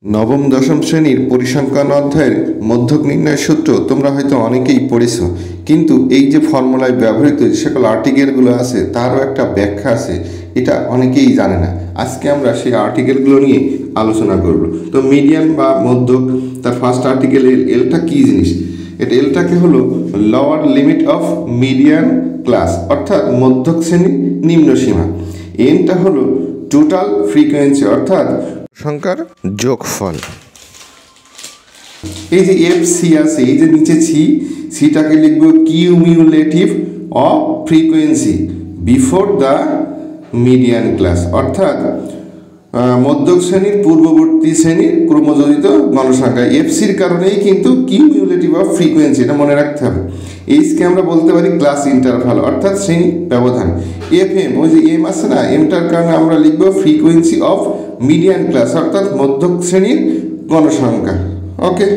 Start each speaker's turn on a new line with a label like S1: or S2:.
S1: নবম দশম শ্রেণীর পরিসংখ্যান অধ্যায়ের মধ্যক নির্ণয় সূত্র তোমরা হয়তো অনেকেই পড়েছ, কিন্তু এই যে ফর্মুলায় ব্যবহৃত যে সকল আর্টিকেলগুলো আছে তারও একটা ব্যাখ্যা আছে, এটা অনেকেই জানে না। আজকে আমরা সেই আর্টিকেলগুলো নিয়ে আলোচনা করব। তো মিডিয়ান বা মধ্যক, তার ফার্স্ট আর্টিকেল এলটা কী জিনিস? এটা এলটাকে হলো lower limit of median class, অর্থাৎ মধ্যক শ্রেণীর নিম্ন সীমা। এনটা হলো টোটাল ফ্রিকোয়েন্সি, অর্থাৎ সংখ্যার যোগফল। এই যে এফ সি আছে, এই যে নিচে সিটাকে লিখবো cumulative of frequency before the median class, অর্থাৎ মধ্যক শ্রেণীর পূর্ববর্তী শ্রেণীর ক্রমযোজিত গণসংখ্যা। এফসির কারণেই কিন্তু কিউমিউলেটিভ অফ ফ্রিকোয়েন্সি, এটা মনে রাখতে হবে। এইচকে আমরা বলতে পারি ক্লাস ইন্টারভাল, অর্থাৎ শ্রেণী ব্যবধান। এফ এম, ওই যে এম আছে না, এমটার কারণে আমরা লিখবো ফ্রিকোয়েন্সি অফ মিডিয়ান ক্লাস, অর্থাৎ মধ্যক শ্রেণীর গণসংখ্যা। ওকে।